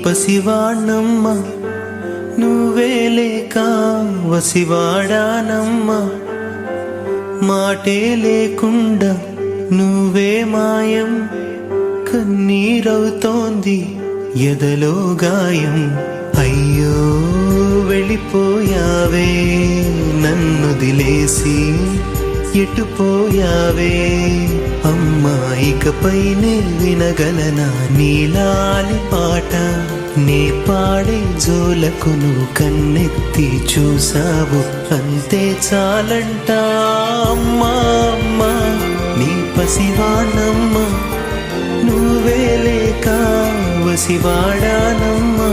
పసివాణ్ణమ్మ నువ్వే లేక వసివాడానమ్మ మాటే లేకుండా నువ్వే మాయం కన్నీరవుతోంది ఎదలో గాయం అయ్యో వెళ్ళిపోయావే నన్నుదిలేసి ఎటుపోయావే అమ్మా ఇకపైనే వినగలనా నీలాలి పాట నే పాడే జోలకు నువ్వు కన్నెత్తి చూసావు అంతే చాలంట అమ్మా అమ్మా నీ పసివాణమ్మ నువ్వే లేక వసివాడానమ్మా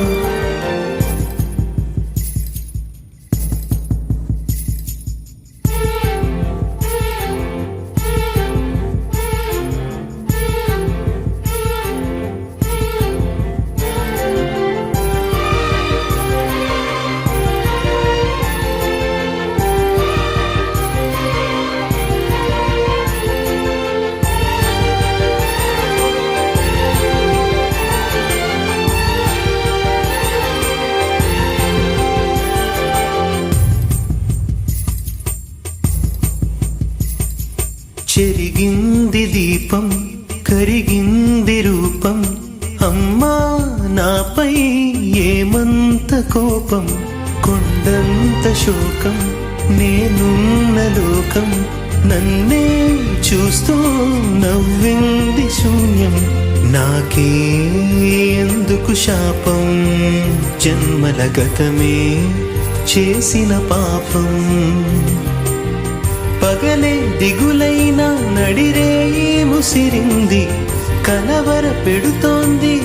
చెరిగింది దీపం కరిగింది రూపం అమ్మా నాపై ఏమంత కోపం కొండంత శోకం నేనున్న లోకం నన్నే చూస్తూ నవ్వింది శూన్యం నాకే ఎందుకు శాపం జన్మల గతమే చేసిన పాపం పగలే దిగులైన నడిరేయి ముసిరింది కలవర పెడుతోంది